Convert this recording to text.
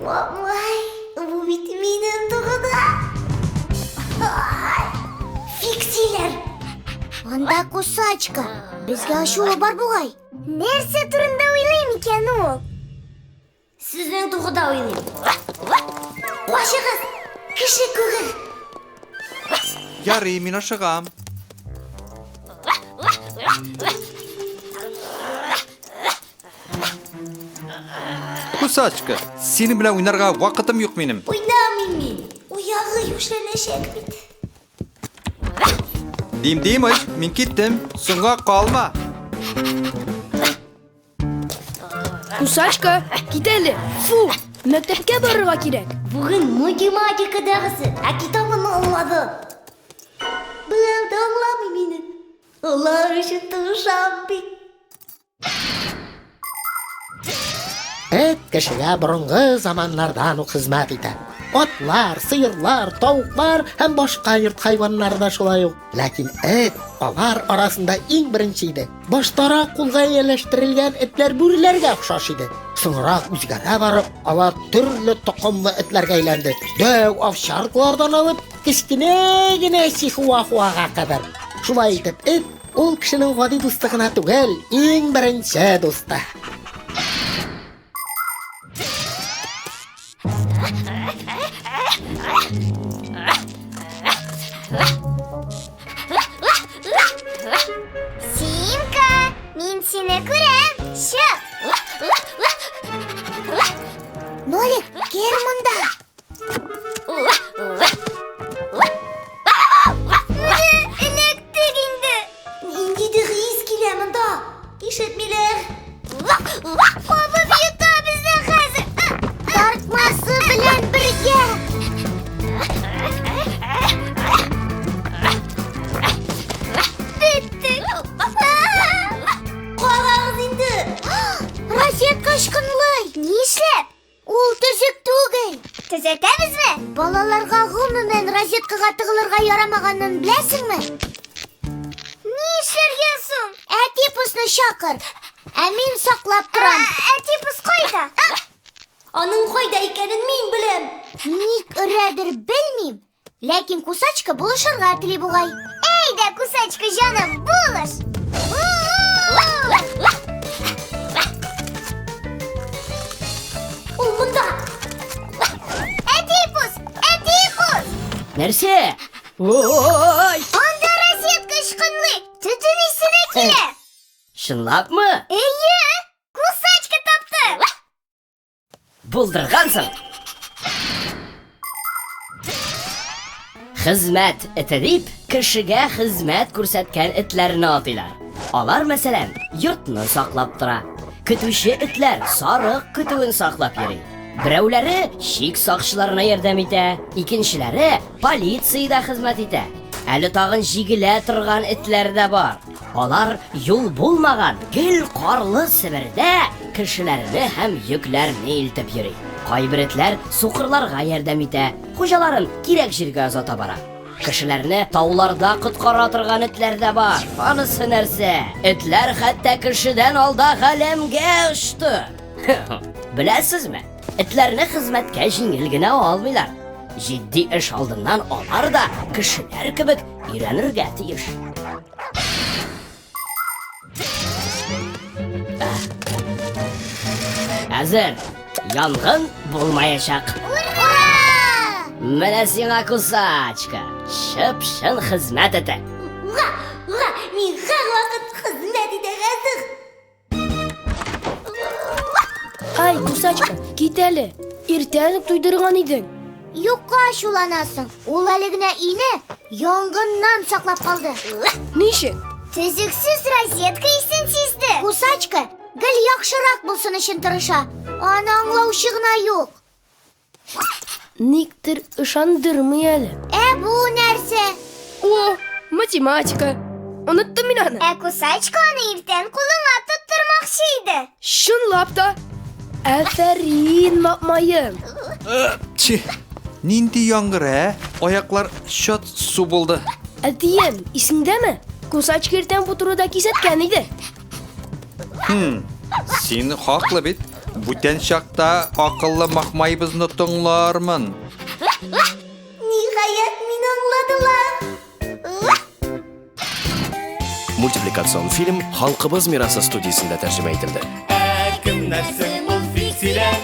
Vay, bu vitaminim to'g'ida. Fiksiler. Анда Кусачка. Bizga ashuva bor bo'g'ay. Narsa turida o'ylaymi ekan u? Sizning to'g'ida o'ylayman. Qo'shig'iz, kishi ko'g'ir. Ярый, мин ашыгам. Кусачка, синең белән уйнарга вакытым юк минем. Уйнамыйм мин. Уягы юшlanacak бит. Дим-димыш, мин киттем. Соңга калма. Кусачка, кит әле. Фу, мәктәпкә барырга кирәк. Bugün matematika dersi. Kitabını almadı. Bilal da anlamıyor beni. Allah için tırışam bit. Эт кешегә борынгы заманнардан ук хезмәт итә. Атлар, сыерлар, тавыклар һәм башка йорт хайваннары да шулай ук. Ләкин эт алар арасында иң беренче иде. Баштарак кулга ияләштерелгән этләр бүреләргә охшаш иде. Соңрак үзгәрә барып, алар төрле токымлы этләргә әйләнде. Дәү овчаркалардан алып, кечкенә генә чихуахуага кадәр. Шулай итеп, эт ул кешенең гади дусты гына түгел, иң беренче дусты. Симка, мин сине күрәм. Чык. Нолик, кел монда. Электrik indi. Indidir his kilemim da. İşitmiler. Кабып йота безне хәзер. Тартмасы белән бергә. Bitti. Qarağız indi. Розетка ышкынлый. Нишләп? Ул төзек түгел. Төзәтәбезме? Балаларга гомумән розеткага тыгылырга ярамаганын беләсеңме? Ни эшләргә соң? Әтипусны чакыр. Ә мин саклап торам. Әтипус кайда? Аның кайда икәнен мин беләм. Ник өрәдер белмим. Ләкин Кусачка булышырга тели бугай. Әйдә, Кусачка җаным, булыш. Ул монда. Әтипус! Әтипус! Нәрсә? Ой! Анда розетка ышкынлый. Төтен исенә килә. Чынлапмы? Әйе! Кусачка тапты. Булдыргансың. Хезмәт ите дип, кешегә хезмәт күрсәткән этләрне атыйлар. Алар, мәсәлән, йортны саклап тора. Көтүче этләр сарык көтүен саклап йөри. Берәүләре шик сакчыларына ярдәм итә, икенчеләре полициядә хезмәт итә. Әле тагын җигелә торган этләр дә бар. Алар юл булмаган гел карлы Себердә кешеләрне һәм йөкләрне илтеп йөри. Кайбер этләр сукырларга ярдәм итә, хуҗаларын кирәк җиргә озата бара. Кешеләрне тауларда коткара торган этләр дә бар. Анысы нәрсә? Этләр хәтта кешедән алда галәмгә очты. Беләсезме? Этләрне хезмәткә җиңел генә алмыйлар. Җитди эш алдыннан алар да кешеләр кебек өйрәнергә тиеш. Әзер, янгын булмаячак. Менә сиңа Кусачка, шып-шын хезмәт итә. Ура! Ура! Мин һәр вакыт хезмәт итәгәсез. Ай, Кусачка, кит әле. Иртән туйдырган идең. Юкка шуланасың. Ул әле генә ине янгыннан саклап калды. Ничек? Төзексез розетка исен сизде. Кусачка гел яхшырак булсын өчен тырыша. Аны аңлаучы гына юк. Никтер ышандырмый әле. Бу нәрсә? О, математика. Оныттым мин аны. Кусачка аны иртән кулыңа тоттырмакчы иде. Чынлап та. Афәрин, мапмайым. Чи, нинди яңгыр, Аяклар шот су булды. Әтием, исеңдәме? Кусачка иртән бу турыда кисәткән иде. Син хаклы бит. Бүтән чакта акыллы махмайбызны тыңлармын. Nihayet meni anladılar. Мультипликацион фильм Халкыбыз мирасы студиясында тәрҗемә ителде. Кемнәрсең ул фиксиләр,